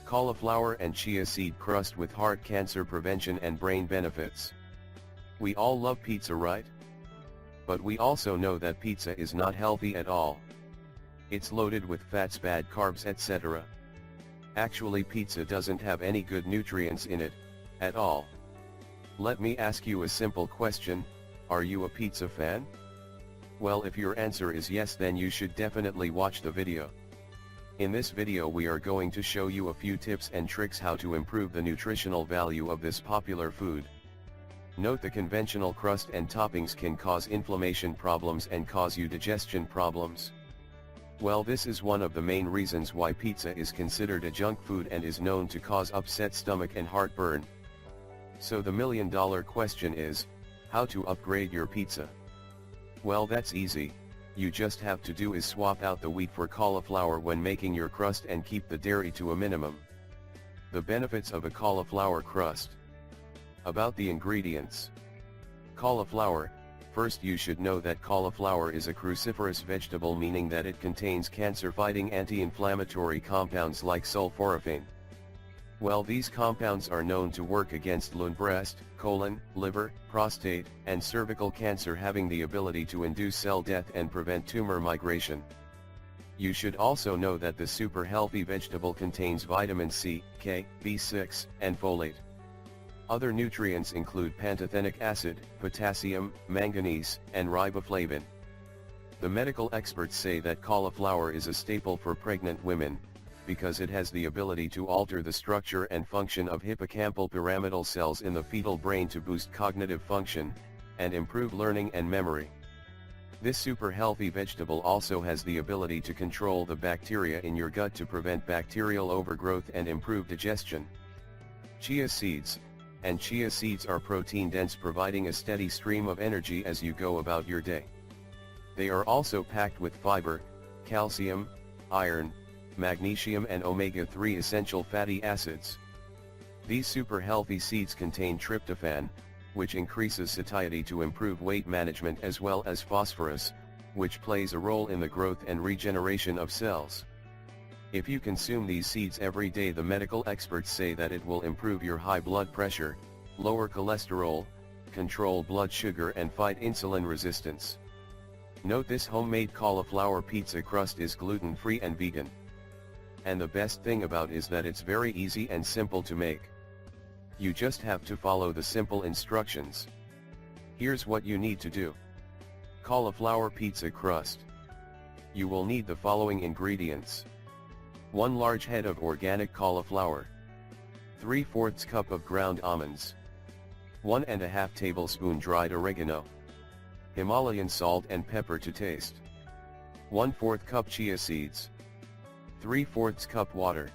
Cauliflower and chia seed crust with heart cancer prevention and brain benefits. We all love pizza, right? But we also know that pizza is not healthy at all. It's loaded with fats, bad carbs, etc. Actually, pizza doesn't have any good nutrients in it, at all. Let me ask you a simple question: are you a pizza fan? Well, if your answer is yes, then you should definitely watch the video. In this video we are going to show you a few tips and tricks how to improve the nutritional value of this popular food. Note, the conventional crust and toppings can cause inflammation problems and cause you digestion problems. Well, this is one of the main reasons why pizza is considered a junk food and is known to cause upset stomach and heartburn. So the million-dollar question is, how to upgrade your pizza? Well, that's easy. You just have to do is swap out the wheat for cauliflower when making your crust and keep the dairy to a minimum. The benefits of a cauliflower crust. About the ingredients. Cauliflower. First, you should know that cauliflower is a cruciferous vegetable, meaning that it contains cancer-fighting anti-inflammatory compounds like sulforaphane. Well, these compounds are known to work against lung, breast, colon, liver, prostate, and cervical cancer, having the ability to induce cell death and prevent tumor migration. You should also know that the super healthy vegetable contains vitamin C, K, B6, and folate. Other nutrients include pantothenic acid, potassium, manganese, and riboflavin. The medical experts say that cauliflower is a staple for pregnant women, because it has the ability to alter the structure and function of hippocampal pyramidal cells in the fetal brain to boost cognitive function, and improve learning and memory. This super healthy vegetable also has the ability to control the bacteria in your gut to prevent bacterial overgrowth and improve digestion. Chia seeds. And chia seeds are protein dense, providing a steady stream of energy as you go about your day. They are also packed with fiber, calcium, iron, magnesium, and omega-3 essential fatty acids. These super healthy seeds contain tryptophan, which increases satiety to improve weight management, as well as phosphorus, which plays a role in the growth and regeneration of cells. If you consume these seeds every day, the medical experts say that it will improve your high blood pressure, lower cholesterol, control blood sugar, and fight insulin resistance. Note, this homemade cauliflower pizza crust is gluten-free and vegan. And the best thing about is that it's very easy and simple to make. You just have to follow the simple instructions. Here's what you need to do. Cauliflower pizza crust. You will need the following ingredients. 1 large head of organic cauliflower. 3/4 cup of ground almonds. 1½ tablespoon dried oregano. Himalayan salt and pepper to taste. 1/4 cup chia seeds. 3/4 cup water.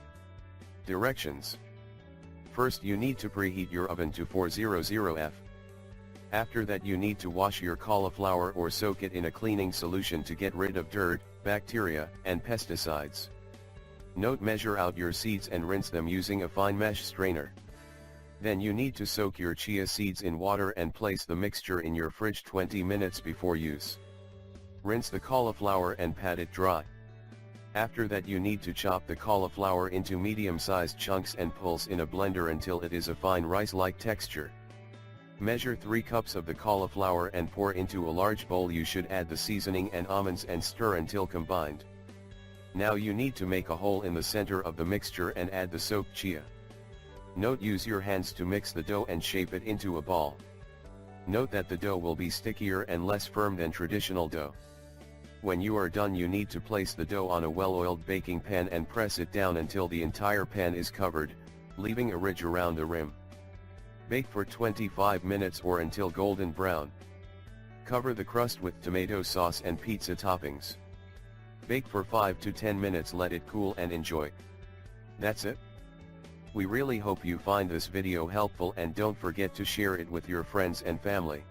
Directions. First, you need to preheat your oven to 400 F. After that, you need to wash your cauliflower or soak it in a cleaning solution to get rid of dirt, bacteria, and pesticides. Note, measure out your seeds and rinse them using a fine mesh strainer. Then you need to soak your chia seeds in water and place the mixture in your fridge 20 minutes before use. Rinse the cauliflower and pat it dry. After that, you need to chop the cauliflower into medium-sized chunks and pulse in a blender until it is a fine rice-like texture. Measure 3 cups of the cauliflower and pour into a large bowl. You should add the seasoning and almonds and stir until combined. Now you need to make a hole in the center of the mixture and add the soaked chia. Note, use your hands to mix the dough and shape it into a ball. Note that the dough will be stickier and less firm than traditional dough. When you are done, you need to place the dough on a well-oiled baking pan and press it down until the entire pan is covered, leaving a ridge around the rim. Bake for 25 minutes or until golden brown. Cover the crust with tomato sauce and pizza toppings. Bake for 5 to 10 minutes, let it cool, and enjoy. That's it. We really hope you find this video helpful, and don't forget to share it with your friends and family.